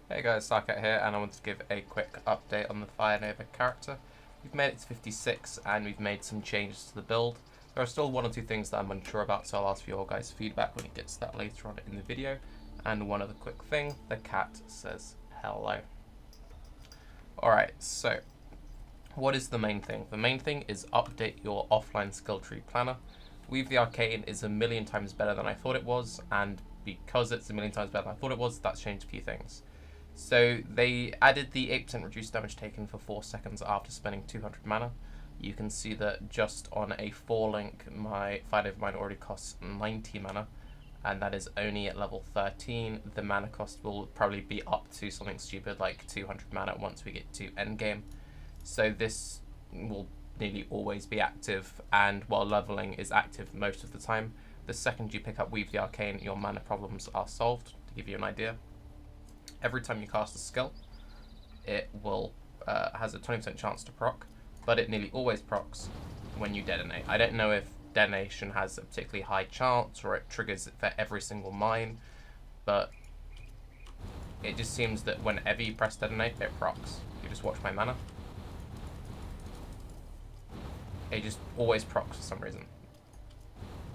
Hey guys, Tarke here, and I want to give a quick update on the Fire Nova character. We've made it to 56, and we've made some changes to the build. There are still one or two things that I'm unsure about, so I'll ask for your guys' feedback when it gets to that later on in the video. And one other quick thing, the cat says hello. Alright, so what is the main thing? The main thing is update your offline skill tree planner. Weave the Arcane is a million times better than I thought it was, and because it's a million times better than I thought it was, that's changed a few things. So they added the 8% reduced damage taken for 4 seconds after spending 200 mana. You can see that just on a 4 link, my Fire Nova mine already costs 90 mana, and that is only at level 13. The mana cost will probably be up to something stupid like 200 mana once we get to endgame. So this will nearly always be active, and while leveling is active most of the time, the second you pick up Weave the Arcane, your mana problems are solved. To give you an idea, every time you cast a skill, it will has a 20% chance to proc, but it nearly always procs when you detonate. I don't know if detonation has a particularly high chance or it triggers it for every single mine, but it just seems that whenever you press detonate, it procs. You just watch my mana. It just always procs for some reason.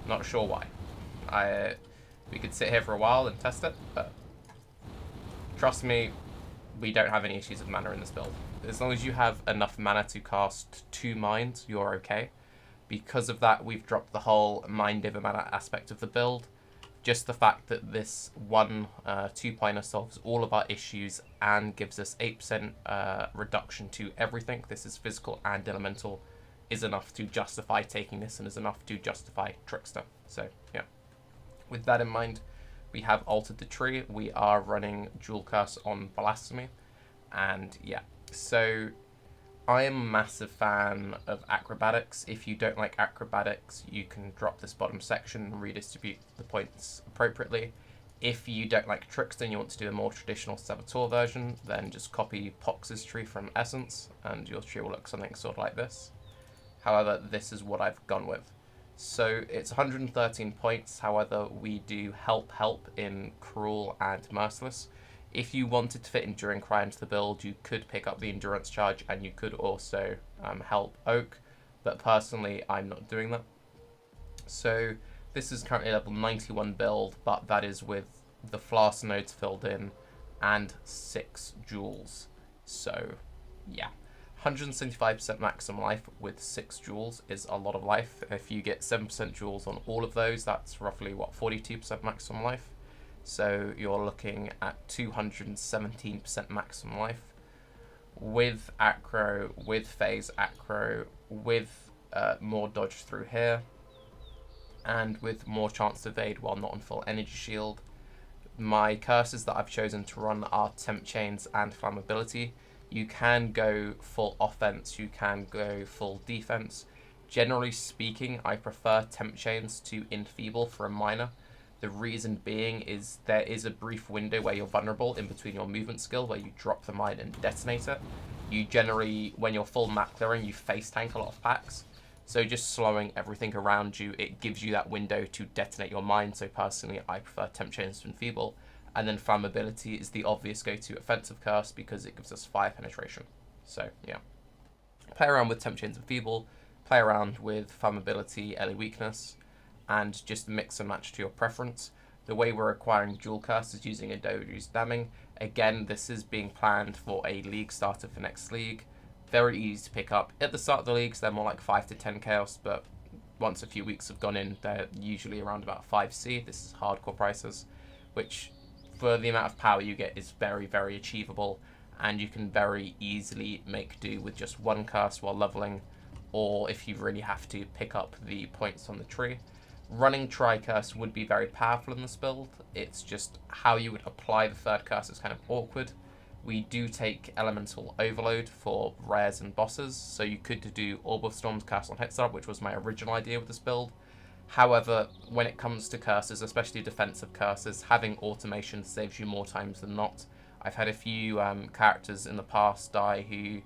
Not sure why. We could sit here for a while and test it, but trust me, we don't have any issues with mana in this build. As long as you have enough mana to cast 2 mines, you're okay. Because of that, we've dropped the whole mind over mana aspect of the build. Just the fact that this one 2-pointer solves all of our issues and gives us 8% reduction to everything, this is physical and elemental, is enough to justify taking this and is enough to justify Trickster. So, yeah. With that in mind, we have altered the tree. We are running Dual Curse on Blasphemy. And yeah, so I am a massive fan of acrobatics. If you don't like acrobatics, you can drop this bottom section and redistribute the points appropriately. If you don't like Trickster and you want to do a more traditional Saboteur version, then just copy Pox's tree from Essence and your tree will look something sort of like this. However, this is what I've gone with. So it's 113 points, however we do help in Cruel and Merciless. If you wanted to fit Enduring Cry into the build, you could pick up the Endurance charge and you could also help Oak, but personally I'm not doing that. So this is currently level 91 build, but that is with the Flasks nodes filled in and 6 jewels. So yeah. 175% maximum life with 6 jewels is a lot of life. If you get 7% jewels on all of those, that's roughly, what, 42% maximum life? So you're looking at 217% maximum life. With acro, with phase acro, with more dodge through here, and with more chance to evade while not on full energy shield. My curses that I've chosen to run are Temp Chains and Flammability. You can go full offense, you can go full defense. Generally speaking, I prefer Temp Chains to Enfeeble for a miner. The reason being is there is a brief window where you're vulnerable in between your movement skill where you drop the mine and detonate it. You generally, when you're full map clearing, you face tank a lot of packs. So just slowing everything around you, it gives you that window to detonate your mine. So personally, I prefer Temp Chains to Enfeeble. And then Flammability is the obvious go-to offensive curse because it gives us fire penetration. So, yeah. Play around with Temp Chains and Feeble, play around with Flammability, Ellie Weakness, and just mix and match to your preference. The way we're acquiring Dual Curse is using a Doju's Damning. Again, this is being planned for a league starter for next league. Very easy to pick up. At the start of the leagues, they're more like 5 to 10 chaos, but once a few weeks have gone in, they're usually around about 5C. This is hardcore prices, which for the amount of power you get is very, very achievable, and you can very easily make do with just one curse while leveling, or if you really have to, pick up the points on the tree. Running Tri-Curse would be very powerful in this build. It's just how you would apply the third curse is kind of awkward. We do take Elemental Overload for rares and bosses, so you could do Orb of Storms cast on hit start, which was my original idea with this build. However, when it comes to curses, especially defensive curses, having automation saves you more times than not. I've had a few characters in the past die who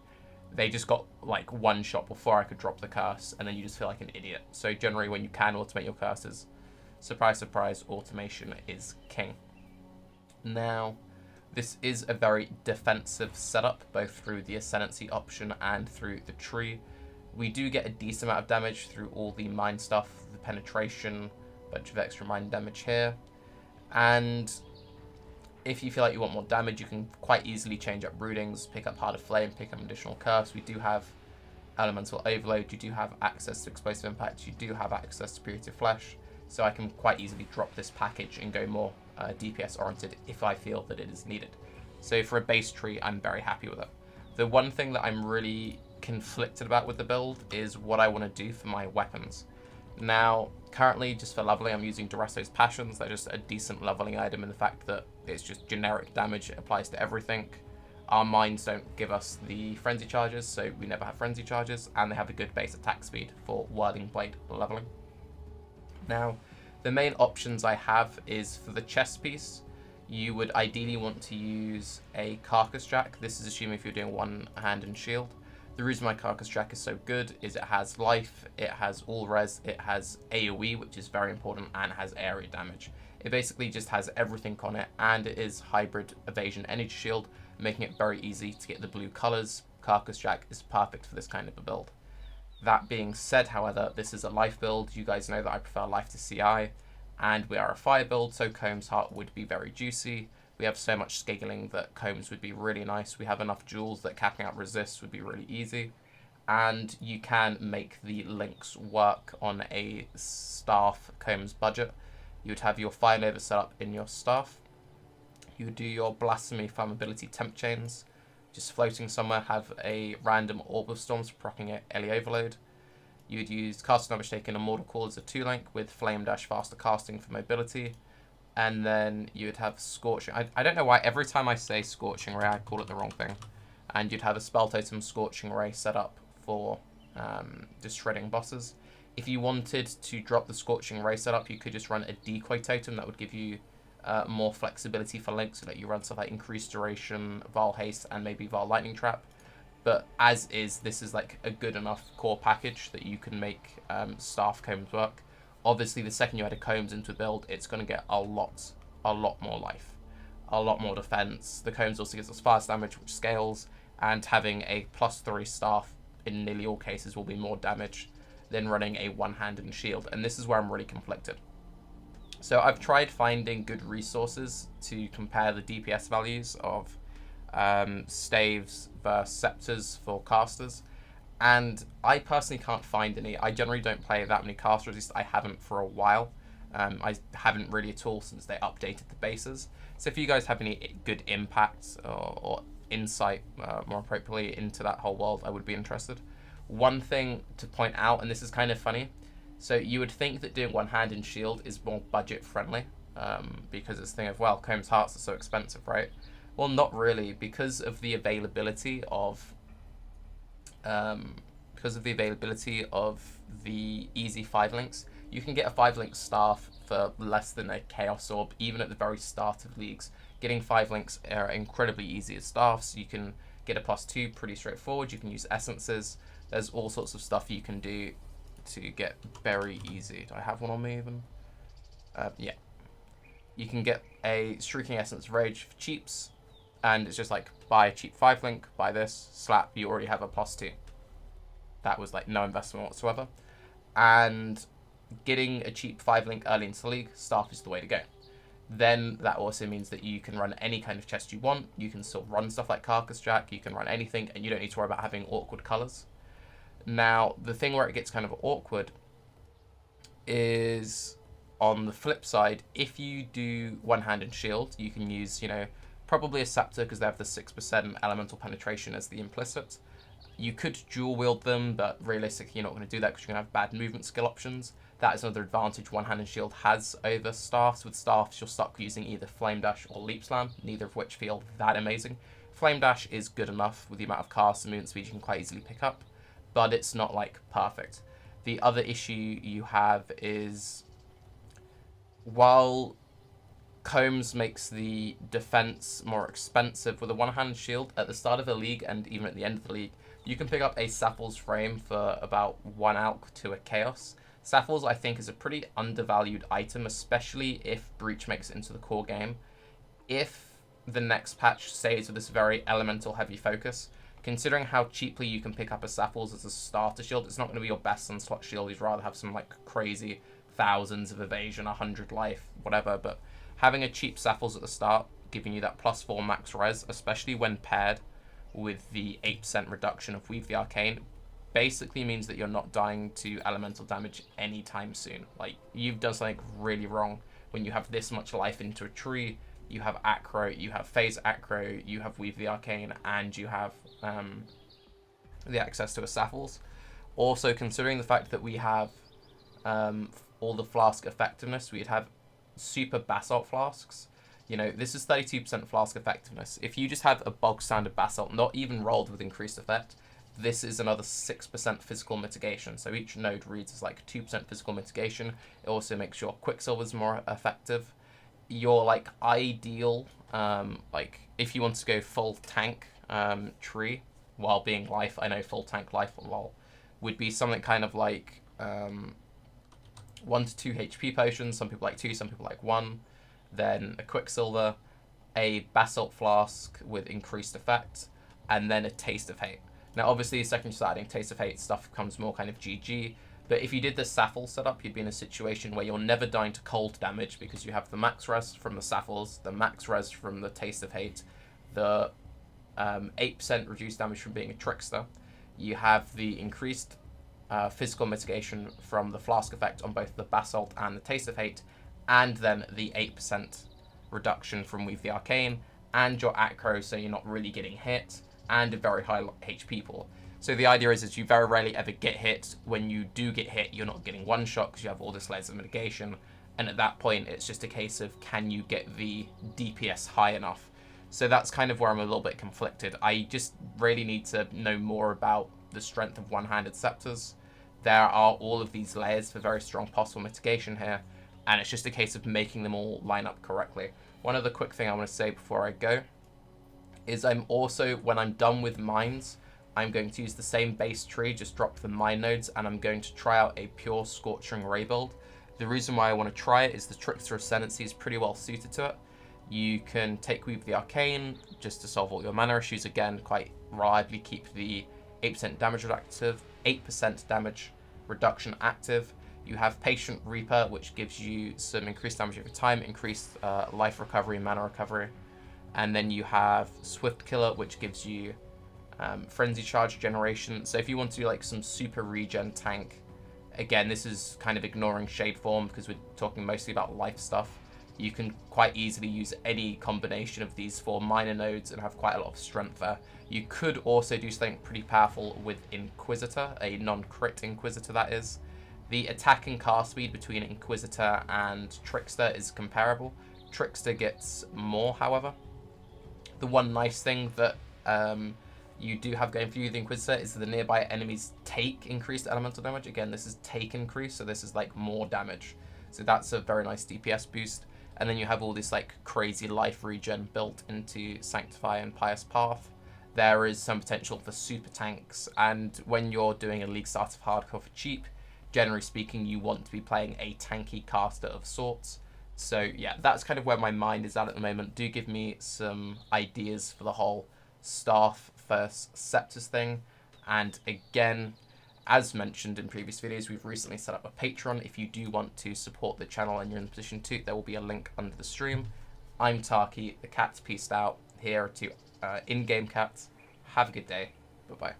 they just got like one shot before I could drop the curse, and then you just feel like an idiot. So generally when you can automate your curses, surprise, surprise, automation is king. Now, This is a very defensive setup, both through the Ascendancy option and through the tree. We do get a decent amount of damage through all the mine stuff, the penetration, bunch of extra mine damage here. And if you feel like you want more damage, you can quite easily change up rootings, pick up Heart of Flame, pick up additional curse. We do have Elemental Overload, you do have access to Explosive Impact, you do have access to Purity of Flesh. So I can quite easily drop this package and go more DPS oriented if I feel that it is needed. So for a base tree, I'm very happy with it. The one thing that I'm really conflicted about with the build is what I want to do for my weapons. Now, currently, just for leveling, I'm using Duresso's Passions. They're just a decent leveling item in the fact that it's just generic damage. It applies to everything. Our mines don't give us the frenzy charges, so we never have frenzy charges, and they have a good base attack speed for Whirling Blade leveling. Now, the main options I have is for the chest piece, you would ideally want to use a Carcass Jack. This is assuming if you're doing one hand and shield. The reason my Carcass Jack is so good is it has life, it has all res, it has AoE, which is very important, and it has area damage. It basically just has everything on it, and it is hybrid evasion energy shield, making it very easy to get the blue colors. Carcass Jack is perfect for this kind of a build. That being said, however, this is a life build. You guys know that I prefer life to CI, and we are a fire build, so Comb's Heart would be very juicy. We have so much scaling that Combs would be really nice. We have enough jewels that capping out resist would be really easy. And you can make the links work on a staff Combs budget. You would have your Fire Nova set up in your staff. You would do your Blasphemy Flammability Temp Chains, just floating somewhere, have a random Orb of Storms for proccing it, Ellie Overload. You would use Cast Knowledge Taken and Mortal Call as a 2-link with Flame Dash Faster Casting for mobility. And then you would have Scorching. I don't know why every time I say Scorching Ray, I call it the wrong thing. And you'd have a Spell Totem Scorching Ray set up for just shredding bosses. If you wanted to drop the Scorching Ray setup, you could just run a Decoy Totem. That would give you more flexibility for links, so that you run stuff like Increased Duration, Vaal Haste, and maybe Vaal Lightning Trap. But as is, this is like a good enough core package that you can make staff Combs work. Obviously, the second you add a Combs into a build, it's going to get a lot more life, a lot more defense. The Combs also gives us fast damage, which scales, and having a +3 staff in nearly all cases will be more damage than running a one-handed shield. And this is where I'm really conflicted. So I've tried finding good resources to compare the DPS values of Staves versus Scepters for casters. And I personally can't find any. I generally don't play that many casters, at least I haven't for a while. I haven't really at all since they updated the bases. So if you guys have any good impacts or insight, more appropriately, into that whole world, I would be interested. One thing to point out, and this is kind of funny, so you would think that doing one hand and shield is more budget friendly, because it's a thing of, well, Comb's Hearts are so expensive, right? Well, not really, because of the availability of the easy 5-links. You can get a 5-link staff for less than a Chaos Orb, even at the very start of leagues. Getting 5 links are incredibly easy as staffs. You can get a +2 pretty straightforward. You can use essences. There's all sorts of stuff you can do to get very easy. Do I have one on me even? Yeah. You can get a Shrieking Essence Rage for cheaps, and it's just like, buy a cheap 5-link, buy this, slap, you already have a +2. That was like no investment whatsoever. And getting a cheap 5-link early into the league, staff is the way to go. Then that also means that you can run any kind of chest you want. You can still run stuff like Carcass Jack, you can run anything, and you don't need to worry about having awkward colors. Now, the thing where it gets kind of awkward is on the flip side. If you do one-hand and shield, you can use, probably a Scepter because they have the 6% elemental penetration as the implicit. You could dual wield them, but realistically you're not going to do that because you're going to have bad movement skill options. That is another advantage one-hand and shield has over staffs. With staffs, you're stuck using either Flame Dash or Leap Slam, neither of which feel that amazing. Flame Dash is good enough with the amount of cast and movement speed you can quite easily pick up, but it's not like perfect. The other issue you have is, while Combs makes the defense more expensive, with a one-hand shield at the start of the league and even at the end of the league, you can pick up a Sapphire's Frame for about 1 alch to a Chaos. Sapphire's, I think, is a pretty undervalued item, especially if Breach makes it into the core game. If the next patch stays with this very elemental heavy focus. Considering how cheaply you can pick up a Sapples as a starter shield, it's not going to be your best Sunslot shield. You'd rather have some like crazy thousands of evasion, 100 life, whatever. But having a cheap Sapples at the start, giving you that +4 max res, especially when paired with the 8% reduction of Weave the Arcane, basically means that you're not dying to elemental damage anytime soon. Like, you've done something really wrong when you have this much life into a tree. You have Acro, you have Phase Acro, you have Weave the Arcane, and you have the access to a Sapples. Also, considering the fact that we have all the Flask effectiveness, we'd have super Basalt Flasks. You know, this is 32% Flask effectiveness. If you just have a bog standard Basalt, not even rolled with increased effect, this is another 6% physical mitigation. So each node reads as like 2% physical mitigation. It also makes your Quicksilver's more effective. Your like ideal, like if you want to go full tank tree while being life, I know full tank life lol, would be something kind of like 1 to 2 HP potions. Some people like 2, some people like 1. Then a Quicksilver, a Basalt Flask with increased effect, and then a Taste of Hate. Now, obviously, the second you start adding Taste of Hate, stuff becomes more kind of GG. But if you did the Saffle setup, you'd be in a situation where you're never dying to cold damage because you have the max res from the Saffles, the max res from the Taste of Hate, the 8% reduced damage from being a Trickster. You have the increased physical mitigation from the Flask effect on both the Basalt and the Taste of Hate, and then the 8% reduction from Weave the Arcane, and your Acro, so you're not really getting hit, and a very high HP pool. So the idea is you very rarely ever get hit. When you do get hit, you're not getting one shot because you have all this layers of mitigation, and at that point, it's just a case of can you get the DPS high enough. So that's kind of where I'm a little bit conflicted. I just really need to know more about the strength of one-handed Scepters. There are all of these layers for very strong possible mitigation here, and it's just a case of making them all line up correctly. One other quick thing I want to say before I go is I'm also, when I'm done with mines, I'm going to use the same base tree, just drop the mine nodes, and I'm going to try out a pure Scorching Ray build. The reason why I want to try it is the Trickster Ascendancy is pretty well suited to it. You can take Weave the Arcane just to solve all your mana issues. Again, quite reliably keep the 8% damage active, 8% damage reduction active. You have Patient Reaper, which gives you some increased damage over time, increased life recovery, mana recovery. And then you have Swift Killer, which gives you Frenzy Charge generation. So if you want to do like some super regen tank, again, this is kind of ignoring Shade Form because we're talking mostly about life stuff. You can quite easily use any combination of these 4 minor nodes and have quite a lot of strength there. You could also do something pretty powerful with Inquisitor, a non-crit Inquisitor that is. The attack and cast speed between Inquisitor and Trickster is comparable. Trickster gets more, however. The one nice thing that you do have going for you, the Inquisitor, is the nearby enemies take increased elemental damage. Again, this is take increase, so this is like more damage. So that's a very nice DPS boost. And then you have all this like crazy life regen built into Sanctify and Pious Path. There is some potential for super tanks, and when you're doing a League Start of Hardcore for cheap, generally speaking, you want to be playing a tanky caster of sorts. So yeah, that's kind of where my mind is at the moment. Do give me some ideas for the whole Staff versus Scepters thing. And again, as mentioned in previous videos, we've recently set up a Patreon. If you do want to support the channel and you're in a position to, there will be a link under the stream. I'm Tarke, the cat's peaced out, here to in-game cats. Have a good day. Bye-bye.